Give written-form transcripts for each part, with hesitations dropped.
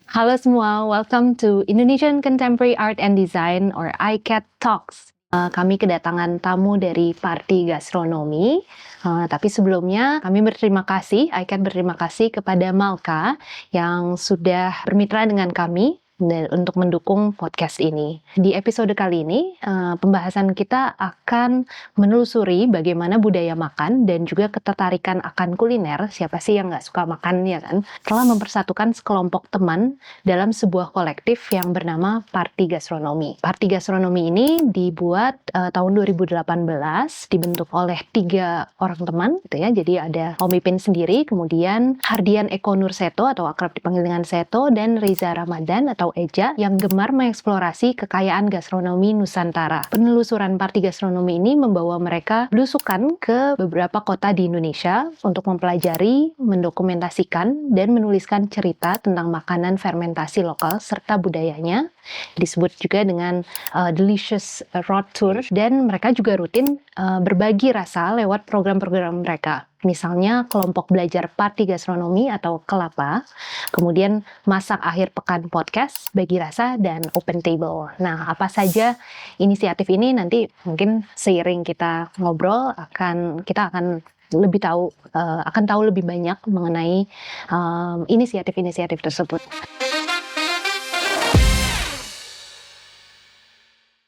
Halo semua, welcome to Indonesian Contemporary Art and Design or ICAT Talks. Kami kedatangan tamu dari Parti Gastronomi. Tapi sebelumnya kami ICAT berterima kasih kepada Malka yang sudah bermitra dengan kami untuk mendukung podcast ini. Di episode kali ini, pembahasan kita akan menelusuri bagaimana budaya makan dan juga ketertarikan akan kuliner, siapa sih yang nggak suka makan ya kan, telah mempersatukan sekelompok teman dalam sebuah kolektif yang bernama Parti Gastronomi. Parti Gastronomi ini dibuat tahun 2018, dibentuk oleh 3 orang teman gitu ya. Jadi ada Om Ipin sendiri, kemudian Hardian Eko Nurseto atau akrab dipanggil dengan Seto, dan Reza Ramadan atau Eja yang gemar mengeksplorasi kekayaan gastronomi Nusantara. Penelusuran Parti Gastronomi ini membawa mereka belusukan ke beberapa kota di Indonesia untuk mempelajari, mendokumentasikan, dan menuliskan cerita tentang makanan fermentasi lokal serta budayanya. Disebut juga dengan Delicious Road Tour, dan mereka juga rutin berbagi rasa lewat program-program mereka. Misalnya kelompok belajar Parti Gastronomi atau KELAPA, kemudian Masak Akhir Pekan Podcast, Bagi Rasa, dan Open Table. Nah, apa saja inisiatif ini nanti mungkin seiring kita ngobrol kita akan lebih tahu, akan tahu lebih banyak mengenai inisiatif-inisiatif tersebut.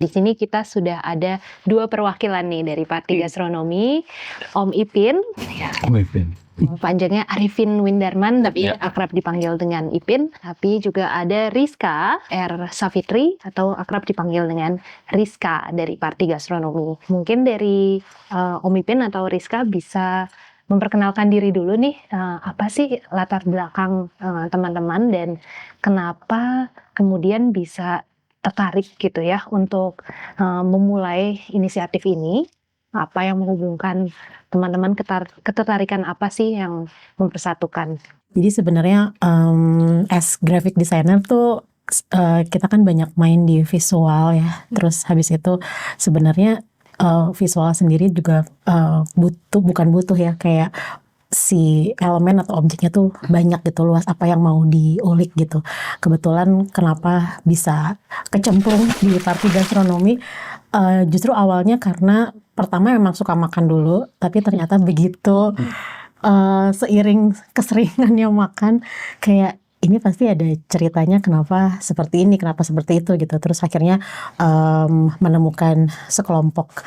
Di sini kita sudah ada 2 perwakilan nih dari Parti Gastronomi, Om Ipin. Om Ipin. Panjangnya Arifin Windarman, tapi akrab dipanggil dengan Ipin. Tapi juga ada Rizka R. Safitri atau akrab dipanggil dengan Rizka dari Parti Gastronomi. Mungkin dari Om Ipin atau Rizka bisa memperkenalkan diri dulu nih, apa sih latar belakang teman-teman dan kenapa kemudian bisa tertarik gitu ya untuk memulai inisiatif ini. Apa yang menghubungkan teman-teman, ketertarikan apa sih yang mempersatukan? Jadi sebenarnya as graphic designer tuh kita kan banyak main di visual ya. Terus habis itu sebenarnya visual sendiri juga bukan butuh ya, kayak si elemen atau objeknya tuh banyak gitu, luas apa yang mau diulik gitu. Kebetulan kenapa bisa kecemplung di Parti Gastronomi, justru awalnya karena pertama memang suka makan dulu, tapi ternyata begitu seiring keseringannya makan, kayak ini pasti ada ceritanya kenapa seperti ini, kenapa seperti itu gitu. Terus akhirnya menemukan sekelompok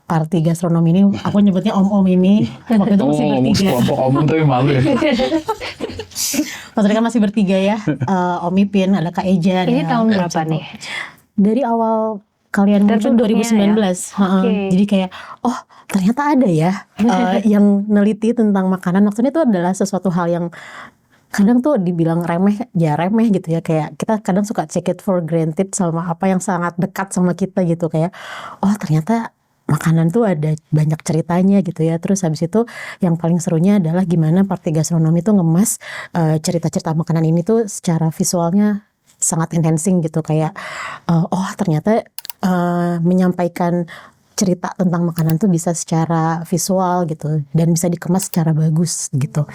Parti Gastronomi ini, aku nyebutnya om-om ini. Waktu itu masih bertiga. Kelompok om tapi malu ya. Waktu itu kan masih bertiga ya, Om Ipin, ada Kak Eja. Ini tahun berapa nih? Dari awal kalian muncul 2019. Ya? Jadi kayak, oh ternyata ada ya yang neliti tentang makanan. Maksudnya itu adalah sesuatu hal yang kadang tuh dibilang remeh gitu ya, kayak kita kadang suka take it for granted sama apa yang sangat dekat sama kita gitu, kayak oh ternyata makanan tuh ada banyak ceritanya gitu ya. Terus habis itu yang paling serunya adalah gimana Parti Gastronomi tuh ngemas cerita-cerita makanan ini tuh secara visualnya sangat enhancing gitu, kayak oh ternyata menyampaikan cerita tentang makanan tuh bisa secara visual gitu dan bisa dikemas secara bagus gitu.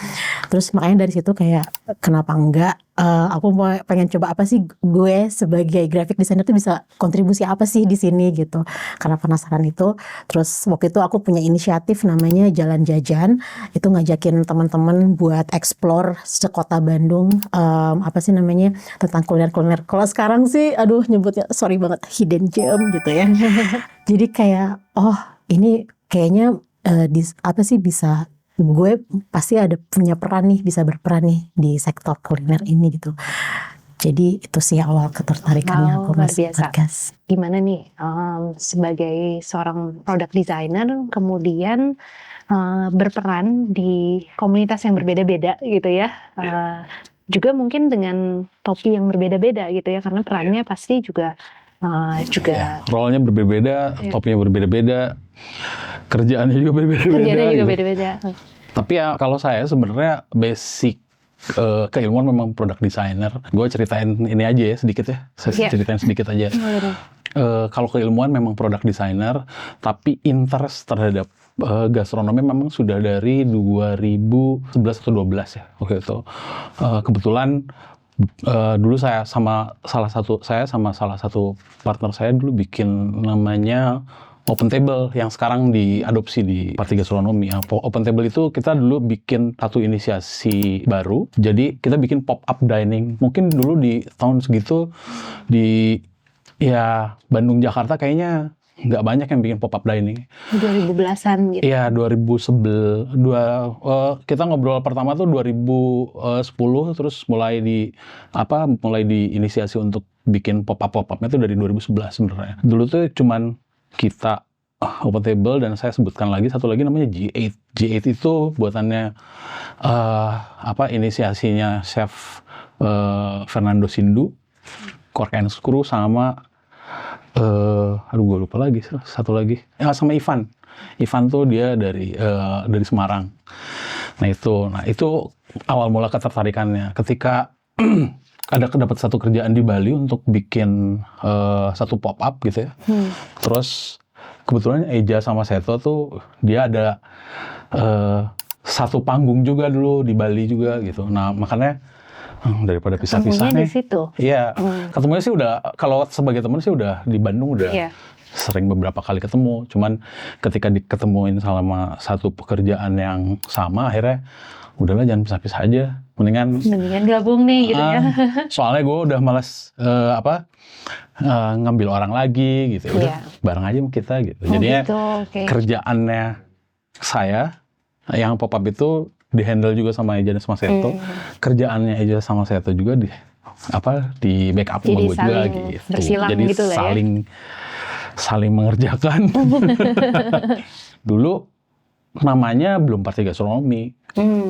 Terus makanya dari situ kayak kenapa enggak aku pengen coba apa sih gue sebagai graphic designer tuh bisa kontribusi apa sih di sini gitu. Karena penasaran itu. Terus waktu itu aku punya inisiatif namanya Jalan Jajan, itu ngajakin teman-teman buat explore sekota Bandung, apa sih namanya, tentang kuliner-kuliner. Kalau sekarang sih aduh nyebutnya sorry banget, hidden gem gitu ya. Jadi kayak oh ini kayaknya bisa, gue pasti ada punya peran nih, bisa berperan nih di sektor kuliner ini gitu. Jadi itu sih awal ketertarikannya aku masuk podcast. Gimana nih sebagai seorang product designer kemudian berperan di komunitas yang berbeda-beda gitu ya. Juga mungkin dengan topi yang berbeda-beda gitu ya, karena perannya pasti juga role-nya berbeda-beda, topinya berbeda-beda, kerjaannya juga berbeda-beda. Tapi ya kalau saya sebenarnya basic keilmuan memang product designer. Gue ceritain ini aja ya sedikit ya. Saya ceritain sedikit aja. Kalau keilmuan memang product designer, tapi interest terhadap gastronomi memang sudah dari 2011 atau 12 ya. Oke itu. Kebetulan Dulu saya sama salah satu partner saya dulu bikin namanya Open Table yang sekarang diadopsi di Parti Gastronomi. Open Table itu kita dulu bikin satu inisiasi baru. Jadi kita bikin pop up dining. Mungkin dulu di tahun segitu di Bandung, Jakarta kayaknya nggak banyak yang bikin pop up dining. 2010-an gitu. Iya, 2011. Kita ngobrol pertama tuh 2010, terus mulai diinisiasi untuk bikin pop upnya tuh dari 2011 sebenarnya. Dulu tuh cuman kita Open Table, dan saya sebutkan lagi satu lagi namanya G8. G8 itu buatannya inisiasinya chef Fernando Sindu, Cork and Screw, sama gue lupa lagi satu lagi, sama Ivan tuh dia dari Semarang. Nah itu awal mula ketertarikannya ketika dapat satu kerjaan di Bali untuk bikin satu pop up gitu ya. Terus kebetulan Eja sama Seto tuh dia ada satu panggung juga dulu di Bali juga gitu. Nah makanya daripada pisah-pisah nih. Ketemunya di situ. Iya, ketemunya sih udah, kalau sebagai teman sih udah di Bandung udah sering beberapa kali ketemu. Cuman ketika diketemuin sama satu pekerjaan yang sama, akhirnya udahlah jangan pisah-pisah aja. Mendingan gabung nih gitu ya. Soalnya gue udah malas ngambil orang lagi gitu. Udah bareng aja sama kita gitu. Jadinya kerjaannya saya yang pop up itu di-handle juga sama Eja dan sama Seto. Kerjaannya Eja sama Seto juga di backup sama gue juga gitu. Jadi gitu lah saling mengerjakan. Dulu namanya belum Parti Gastronomi.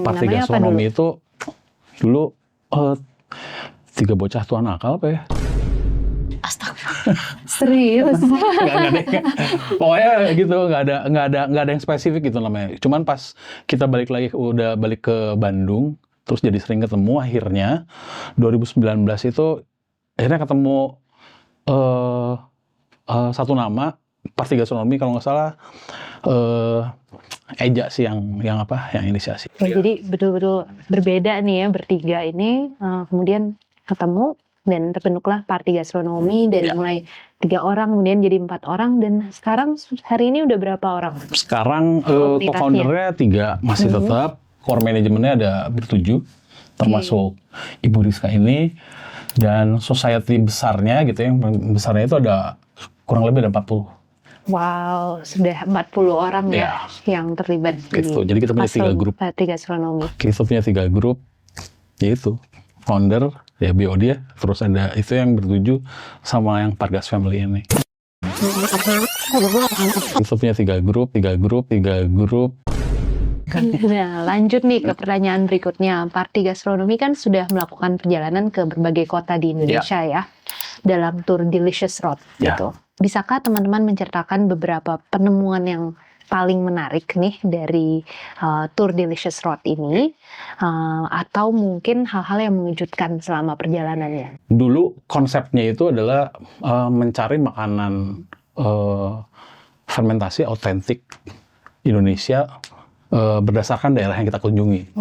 Parti Gastronomi itu dulu 3 bocah tua nakal apa ya? Astagfirullah. Serius? Nggak deh. Pokoknya gitu, nggak ada yang spesifik gitu namanya. Cuman pas kita udah balik ke Bandung, terus jadi sering ketemu, akhirnya 2019 itu akhirnya ketemu satu nama Parti Gastronomi, kalau nggak salah Eja sih yang inisiasi. Jadi betul-betul berbeda nih ya bertiga ini, kemudian ketemu dan terbentuklah Parti Gastronomi dari mulai 3 orang kemudian jadi 4 orang, dan sekarang hari ini udah berapa orang? Sekarang co-foundernya 3 masih tetap, core manajemennya ada ber-7 termasuk Ibu Rizka ini, dan society besarnya gitu yang besarnya itu ada kurang lebih ada 40. Wow, sudah 40 orang yang terlibat gitu. Jadi kita punya 3 grup. Parti Gastronomi. Kita punya 3 grup, yaitu founder, ya BO dia, terus ada itu yang ber-7 sama yang Pargas Family ini. Kita punya 3 grup. Nah, lanjut nih ke pertanyaan berikutnya. Parti Gastronomi kan sudah melakukan perjalanan ke berbagai kota di Indonesia ya, dalam tour Delicious Road gitu. Bisakah teman-teman menceritakan beberapa penemuan yang paling menarik nih dari tour Delicious Road ini, atau mungkin hal-hal yang mengejutkan selama perjalanannya? Dulu konsepnya itu adalah mencari makanan fermentasi autentik Indonesia berdasarkan daerah yang kita kunjungi.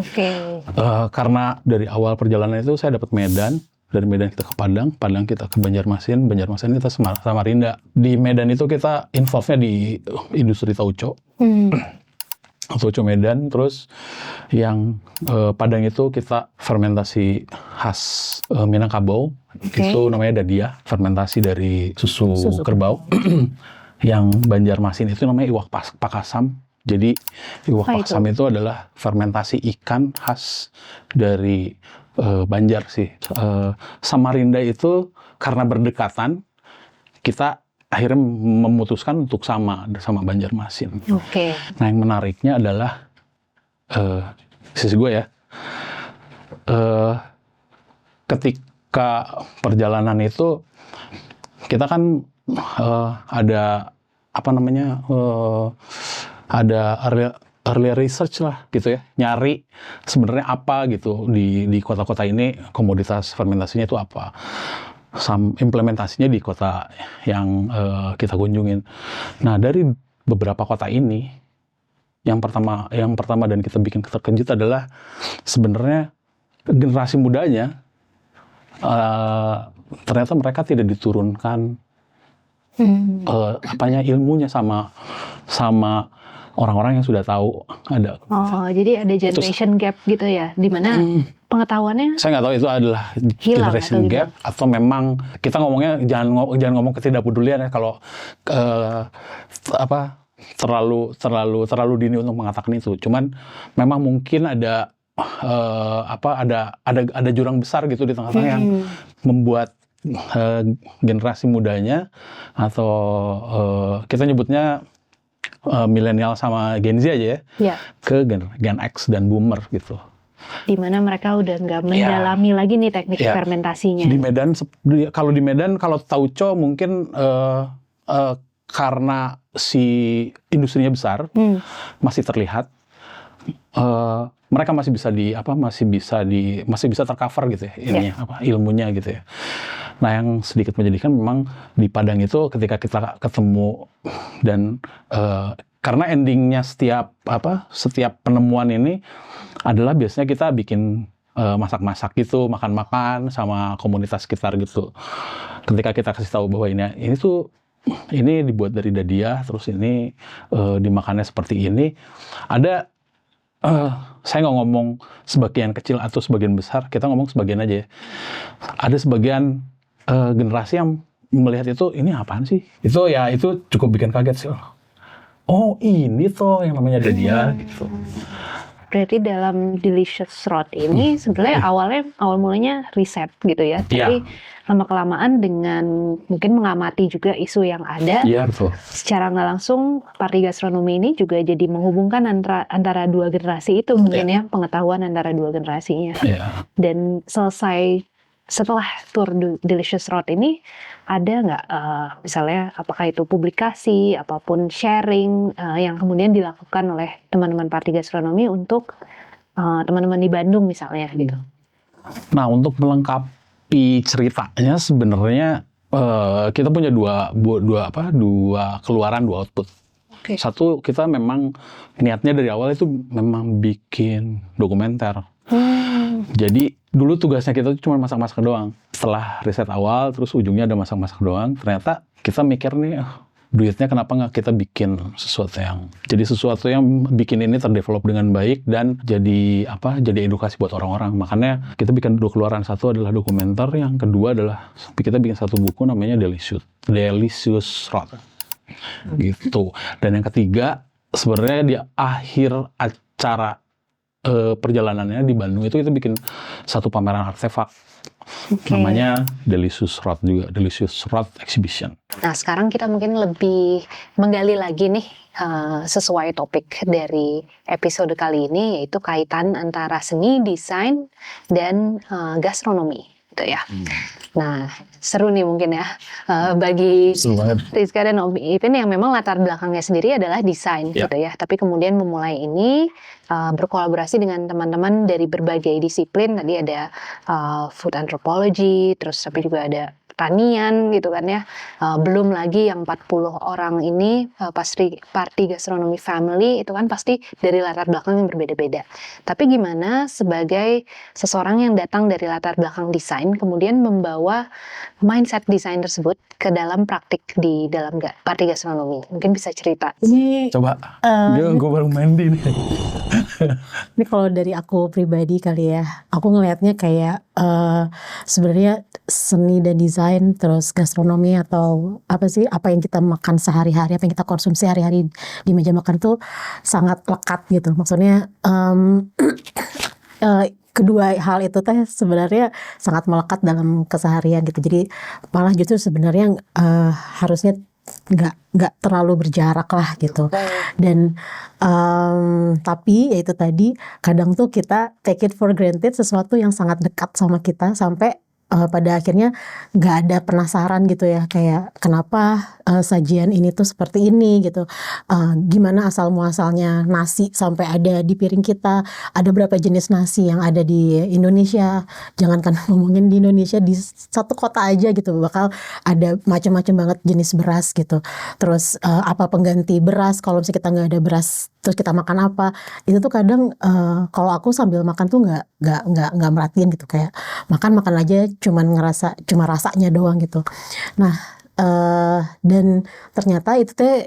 Karena dari awal perjalanan itu saya dapat Medan. Dari Medan kita ke Padang kita ke Banjarmasin kita Samarinda. Di Medan itu kita involve-nya di industri tauco. Tauco Medan, terus yang Padang itu kita fermentasi khas Minangkabau. Itu namanya Dadia, fermentasi dari susu kerbau. Yang Banjarmasin itu namanya Iwak Pakasam. Jadi Iwak Pakasam itu adalah fermentasi ikan khas dari Banjar sih. Samarinda itu karena berdekatan, kita akhirnya memutuskan untuk sama Banjarmasin. Nah yang menariknya adalah sisi gue ya, ketika perjalanan itu kita kan ada early research lah gitu ya, nyari sebenarnya apa gitu di kota-kota ini komoditas fermentasinya itu apa, implementasinya di kota yang kita kunjungin. Nah dari beberapa kota ini, yang pertama dan kita bikin terkejut adalah sebenarnya generasi mudanya ternyata mereka tidak diturunkan ilmunya sama orang-orang yang sudah tahu ada. Jadi ada generation gap gitu ya, di mana pengetahuannya saya nggak tahu itu adalah generation gap atau memang kita ngomongnya jangan ngomong ketidakpedulian ya kalau terlalu dini untuk mengatakan itu. Cuman memang mungkin ada ada jurang besar gitu di tengah-tengah yang membuat generasi mudanya atau kita nyebutnya milenial sama Gen Z aja ya, ke Gen X dan Boomer gitu. Di mana mereka udah nggak mendalami lagi nih teknik fermentasinya. Kalau di Medan, kalau Tauco mungkin karena si industrinya besar, masih terlihat, mereka masih bisa tercover gitu ya, ilmunya gitu ya. Nah, yang sedikit menyedihkan memang di Padang itu ketika kita ketemu dan karena endingnya setiap penemuan ini adalah biasanya kita bikin masak-masak gitu, makan-makan sama komunitas sekitar gitu. Ketika kita kasih tahu bahwa ini dibuat dari dadia, terus ini dimakannya seperti ini, ada saya nggak ngomong sebagian kecil atau sebagian besar, kita ngomong sebagian aja ya. Ada sebagian generasi yang melihat ini apaan sih? Itu cukup bikin kaget sih. Oh, ini tuh yang namanya dadia gitu. Berarti dalam Delicious Road ini sebenarnya awal mulanya riset gitu ya. Tapi lama-kelamaan dengan mungkin mengamati juga isu yang ada. Iya, betul. Secara nggak langsung Party Gastronomi ini juga jadi menghubungkan antara dua generasi itu mungkin ya, pengetahuan antara dua generasinya. Dan setelah tour Delicious Road ini ada nggak misalnya apakah itu publikasi apapun sharing yang kemudian dilakukan oleh teman-teman Party Gastronomi untuk teman-teman di Bandung misalnya gitu. Nah, untuk melengkapi ceritanya sebenarnya kita punya dua keluaran, dua output. Satu, kita memang niatnya dari awal itu memang bikin dokumenter. Jadi dulu tugasnya kita cuma masak-masak doang. Setelah riset awal, terus ujungnya ada masak-masak doang. Ternyata kita mikir nih, duitnya kenapa nggak kita bikin sesuatu yang bikin ini terdevelop dengan baik dan jadi edukasi buat orang-orang. Makanya kita bikin dua keluaran. Satu adalah dokumenter, yang kedua adalah kita bikin satu buku namanya Delicious Road. Gitu. Dan yang ketiga, sebenarnya di akhir acara perjalanannya di Bandung itu kita bikin satu pameran artefak. Namanya Delicious Road juga, Delicious Road Exhibition. Nah, sekarang kita mungkin lebih menggali lagi nih sesuai topik dari episode kali ini, yaitu kaitan antara seni, desain, dan gastronomi. Gitu ya. Nah, seru nih mungkin ya bagi Rizka dan Om Ipin yang memang latar belakangnya sendiri adalah desain gitu ya. Tapi kemudian memulai ini berkolaborasi dengan teman-teman dari berbagai disiplin. Tadi ada food anthropology, terus tapi juga ada pertanian gitu kan ya. Belum lagi yang 40 orang ini Party Gastronomi Family itu kan pasti dari latar belakang yang berbeda-beda. Tapi gimana sebagai seseorang yang datang dari latar belakang desain kemudian membawa mindset desain tersebut ke dalam praktik di dalam Party Gastronomi? Mungkin bisa cerita. Ini coba, gue baru mandi nih. Ini kalau dari aku pribadi kali ya, aku ngelihatnya kayak sebenarnya seni dan desain terus gastronomi atau apa yang kita makan sehari-hari, apa yang kita konsumsi hari-hari di meja makan itu sangat lekat gitu. Maksudnya kedua hal itu teh sebenarnya sangat melekat dalam keseharian gitu. Jadi malah justru sebenarnya harusnya nggak terlalu berjarak lah gitu. Dan tapi ya itu tadi kadang tuh kita take it for granted sesuatu yang sangat dekat sama kita sampai pada akhirnya nggak ada penasaran gitu ya, kayak kenapa sajian ini tuh seperti ini gitu, gimana asal muasalnya nasi sampai ada di piring kita, ada berapa jenis nasi yang ada di Indonesia, jangankan ngomongin di Indonesia, di satu kota aja gitu bakal ada macam-macam banget jenis beras gitu. Terus apa pengganti beras kalau misalnya kita nggak ada beras, terus kita makan apa, itu tuh kadang kalau aku sambil makan tuh nggak merhatiin gitu, kayak makan aja cuma rasanya doang gitu. Nah, dan ternyata itu teh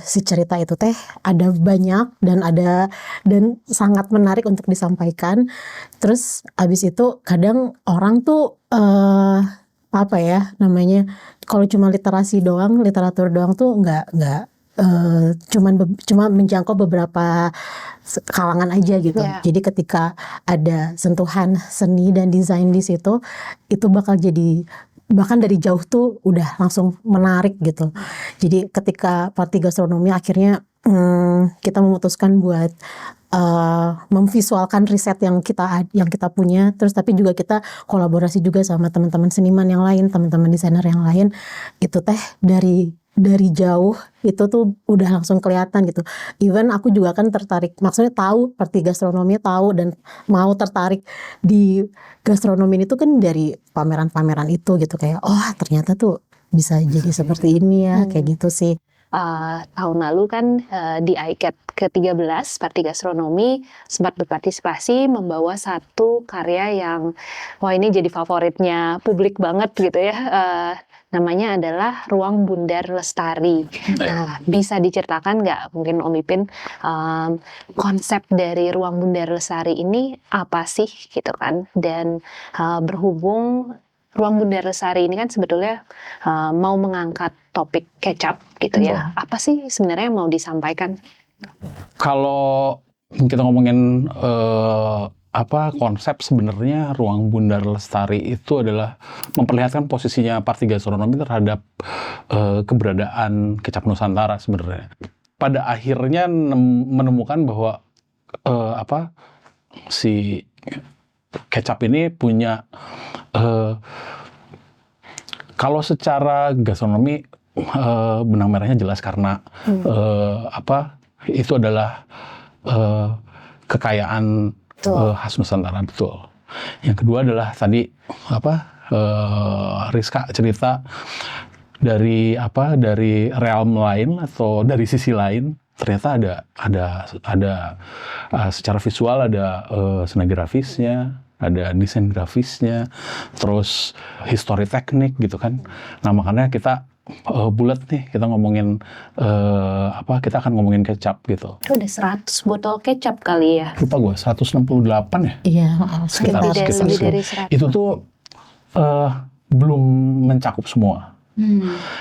si cerita itu teh ada banyak dan sangat menarik untuk disampaikan. Terus abis itu kadang orang tuh apa ya namanya, kalau cuma literatur doang tuh nggak cuma menjangkau beberapa kalangan aja gitu. Yeah. Jadi ketika ada sentuhan seni dan desain di situ, itu bakal jadi bahkan dari jauh tuh udah langsung menarik gitu. Jadi ketika Parti Gastronomi akhirnya kita memutuskan buat memvisualkan riset yang kita punya, terus tapi juga kita kolaborasi juga sama teman-teman seniman yang lain, teman-teman desainer yang lain, itu teh dari jauh itu tuh udah langsung kelihatan gitu. Even aku juga kan tertarik, maksudnya tahu Parti Gastronomi, tahu dan mau tertarik di gastronomi itu kan dari pameran-pameran itu gitu, kayak oh ternyata tuh bisa jadi seperti ini ya, kayak gitu sih. Tahun lalu kan di ICAT ke-13 Parti Gastronomi sempat berpartisipasi membawa satu karya yang wah ini jadi favoritnya publik banget gitu ya. Namanya adalah Ruang Bundar Lestari. Nah, bisa diceritakan nggak mungkin Om Ipin konsep dari Ruang Bundar Lestari ini apa sih gitu kan? Dan berhubung Ruang Bundar Lestari ini kan sebetulnya mau mengangkat topik kecap gitu ya. Apa sih sebenarnya yang mau disampaikan? Kalau kita ngomongin konsep, sebenarnya Ruang Bundar Lestari itu adalah memperlihatkan posisinya Parti Gastronomi terhadap keberadaan kecap Nusantara sebenarnya. Pada akhirnya menemukan bahwa si kecap ini punya kalau secara gastronomi benang merahnya jelas karena itu adalah kekayaan khas Nusantara, betul. Yang kedua adalah tadi Rizka cerita dari realm lain atau dari sisi lain, ternyata ada secara visual ada scenografisnya, ada desain grafisnya, terus history teknik gitu kan. Nah makanya kita bulat nih, kita ngomongin kita akan ngomongin kecap gitu. Itu ada 100 botol kecap kali ya? Lupa gue, 168 ya? Iya, sekitar lebih dari 100. Itu tuh belum mencakup semua.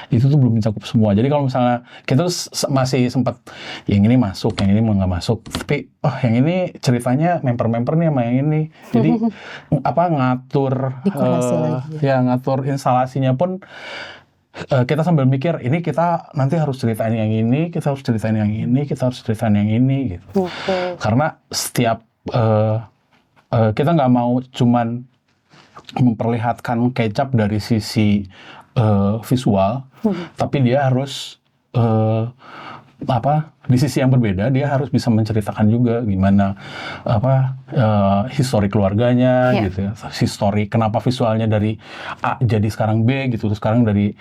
Itu tuh belum mencakup semua. Jadi kalau misalnya kita masih sempat yang ini masuk, yang ini nggak masuk, tapi yang ini ceritanya member nih sama yang ini. Jadi ngatur ngatur instalasinya pun kita sambil mikir, ini kita nanti harus ceritain yang ini, kita harus ceritain yang ini, kita harus ceritain yang ini gitu. Karena setiap kita nggak mau cuman memperlihatkan kecap dari sisi visual, tapi dia harus di sisi yang berbeda, dia harus bisa menceritakan juga gimana histori keluarganya gitu ya, histori kenapa visualnya dari A jadi sekarang B gitu, terus sekarang dari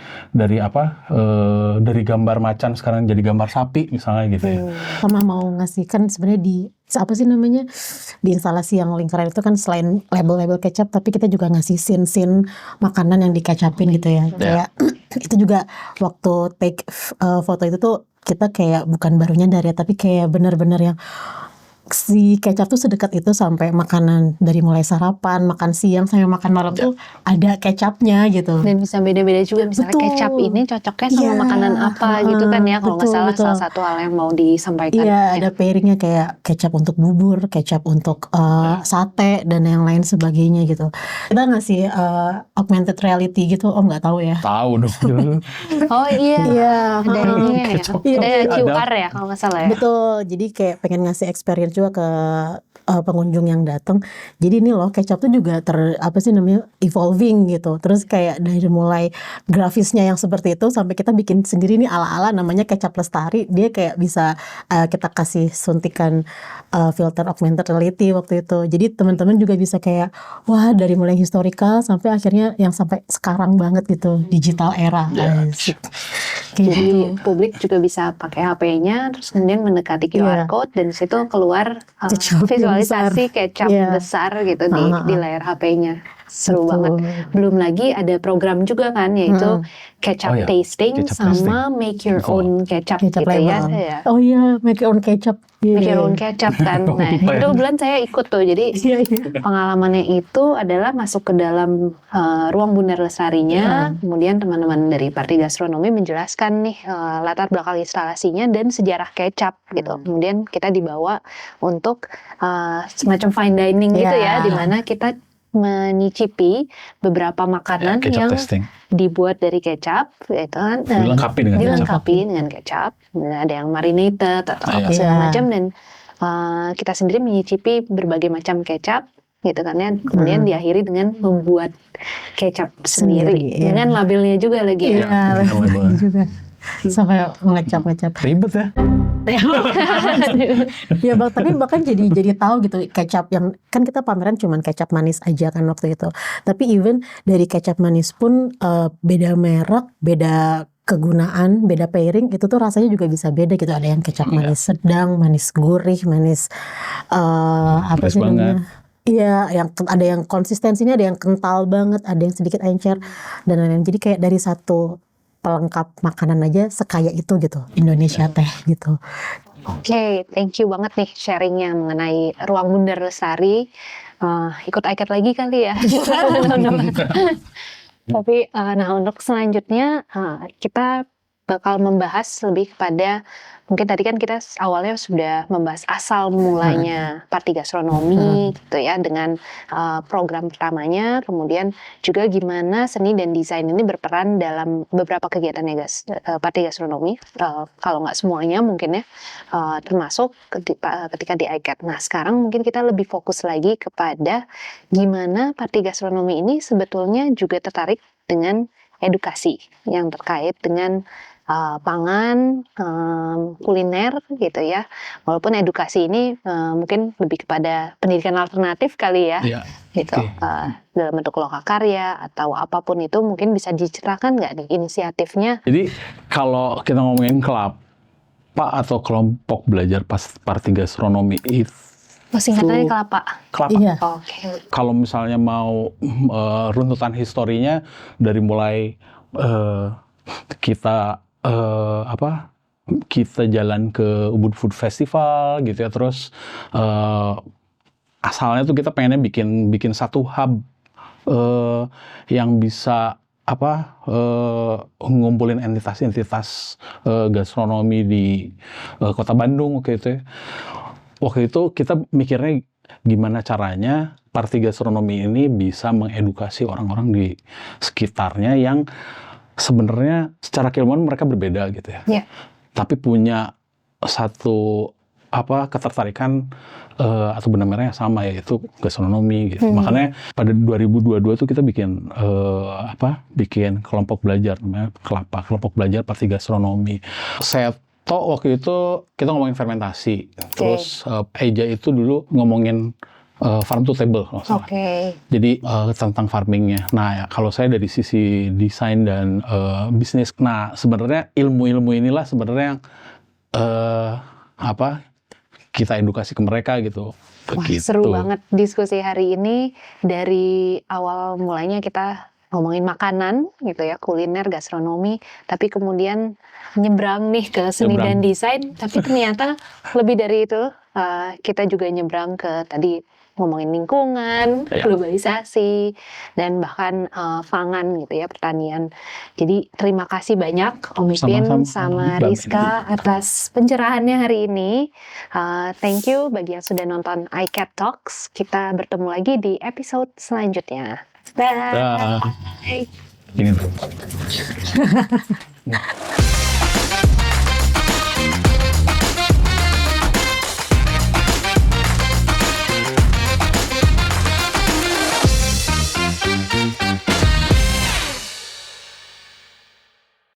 gambar macan sekarang jadi gambar sapi misalnya gitu ya. Sama mau ngasih kan sebenarnya di di instalasi yang lingkaran itu kan selain label-label kecap, tapi kita juga ngasih scene-scene makanan yang dikecapin gitu ya. Kayak itu juga waktu take foto itu tuh kita kayak bukan baru nyadar ya, tapi kayak benar-benar yang si kecap tuh sedekat itu sampai makanan dari mulai sarapan, makan siang sampai makan malam tuh ada kecapnya gitu. Dan bisa beda-beda juga, misalnya kecap ini cocoknya sama makanan apa gitu kan ya, kalau nggak salah salah satu hal yang mau disampaikan. Ada pairingnya kayak kecap untuk bubur, kecap untuk sate dan yang lain sebagainya gitu. Kita ngasih augmented reality gitu, Om nggak tahu ya? Tahu dong. Oh iya, ada ini ya, ada QR ya kalau nggak salah ya. Betul, jadi kayak pengen ngasih experience juga ke pengunjung yang datang. Jadi ini loh kecap tuh juga evolving gitu. Terus kayak dari mulai grafisnya yang seperti itu sampai kita bikin sendiri nih ala-ala namanya kecap lestari. Dia kayak bisa kita kasih suntikan filter augmented reality waktu itu. Jadi teman-teman juga bisa kayak wah dari mulai historical sampai akhirnya yang sampai sekarang banget gitu, digital era. Jadi publik juga bisa pakai HP-nya terus kemudian mendekati QR code dan di situ keluar visualisasi kecap besar gitu di layar HP-nya. Seru Betul. banget. Belum lagi ada program juga kan, yaitu ketchup Oh ya, tasting ketchup sama make your Betul. own ketchup Kecap gitu ya. label. Ya. Oh iya, make your own kecap. Make your own ketchup kan. Nah, Lupa ya. itu bulan saya ikut tuh. Jadi Iya, iya. pengalamannya itu adalah masuk ke dalam ruang Bunda Lestarinya. Kemudian teman-teman dari Parti Gastronomi menjelaskan nih latar belakang instalasinya dan sejarah kecap gitu. Kemudian kita dibawa untuk semacam fine dining gitu ya, di mana kita menyicipi beberapa makanan Kecap yang testing. dibuat dari kecap, gitu kan? Dilengkapi dengan kecap. Dilengkapi dengan kecap. Ada yang marinated atau apa Iya. segala macam, dan kita sendiri menyicipi berbagai macam kecap, gitu kan ya. Kemudian diakhiri dengan membuat kecap sendiri Sendiri, iya. dengan labelnya juga lagi ya. Iya, labelnya juga. Sampai ngecap-ngecap. Ribet ya. Ya bang, tapi bahkan jadi tahu gitu kecap yang kan kita pameran cuman kecap manis aja kan waktu itu. Tapi even dari kecap manis pun beda merek, beda kegunaan, beda pairing itu tuh rasanya juga bisa beda gitu. Ada yang kecap manis sedang, manis gurih, manis apa Pedas sih banget. namanya? Iya, yang ada yang konsistensinya, ada yang kental banget, ada yang sedikit encer dan lain-lain. Jadi kayak dari satu pelengkap makanan aja sekaya itu gitu, Indonesia teh gitu. Oke, thank you banget nih sharingnya mengenai ruang Bunda Lestari. Ikut ikat lagi kali ya. Tapi nah untuk selanjutnya kita bakal membahas lebih kepada, mungkin tadi kan kita awalnya sudah membahas asal mulanya Parti Gastronomi gitu ya, dengan program pertamanya, kemudian juga gimana seni dan desain ini berperan dalam beberapa kegiatan Parti Gastronomi, kalau nggak semuanya mungkin ya, termasuk ketika di ICAT. Nah sekarang mungkin kita lebih fokus lagi kepada gimana Parti Gastronomi ini sebetulnya juga tertarik dengan edukasi yang terkait dengan pangan, kuliner gitu ya. Walaupun edukasi ini mungkin lebih kepada pendidikan alternatif kali ya, Iya. gitu. Dalam bentuk lokakarya atau apapun itu, mungkin bisa diceritakan nggak nih inisiatifnya? Jadi kalau kita ngomongin kelapa atau kelompok belajar Parti Gastronomi itu Singkatannya kelapa. kelapa. Iya. Oke. Kalau misalnya mau runtutan historinya dari mulai kita kita jalan ke Ubud Food Festival gitu ya, terus asalnya tuh kita pengennya bikin satu hub yang bisa ngumpulin entitas-entitas gastronomi di kota Bandung gitu ya. Waktu itu kita mikirnya gimana caranya Parti Gastronomi ini bisa mengedukasi orang-orang di sekitarnya yang sebenarnya secara keilmuan mereka berbeda gitu ya. Yeah. Tapi punya satu ketertarikan atau benang merah yang sama, yaitu gastronomi gitu. Makanya pada 2022 tuh kita bikin kelompok belajar namanya Kelapa, kelompok belajar Parti Gastronomi. Waktu itu kita ngomongin fermentasi. Terus Eja itu dulu ngomongin farm to table. Jadi tentang farmingnya. Nah, kalau saya dari sisi desain dan bisnis, nah sebenarnya ilmu-ilmu inilah sebenarnya kita edukasi ke mereka gitu. Wah, seru banget diskusi hari ini. Dari awal mulanya kita ngomongin makanan gitu ya, kuliner, gastronomi, tapi kemudian nyebrang nih ke seni dan desain, tapi ternyata lebih dari itu, kita juga nyebrang ke tadi ngomongin lingkungan, globalisasi, dan bahkan pangan gitu ya, pertanian. Jadi terima kasih banyak Om Ipin sama Rizka atas pencerahannya hari ini. Thank you bagi yang sudah nonton ICAT Talks. Kita bertemu lagi di episode selanjutnya. Bye. Ini tuh.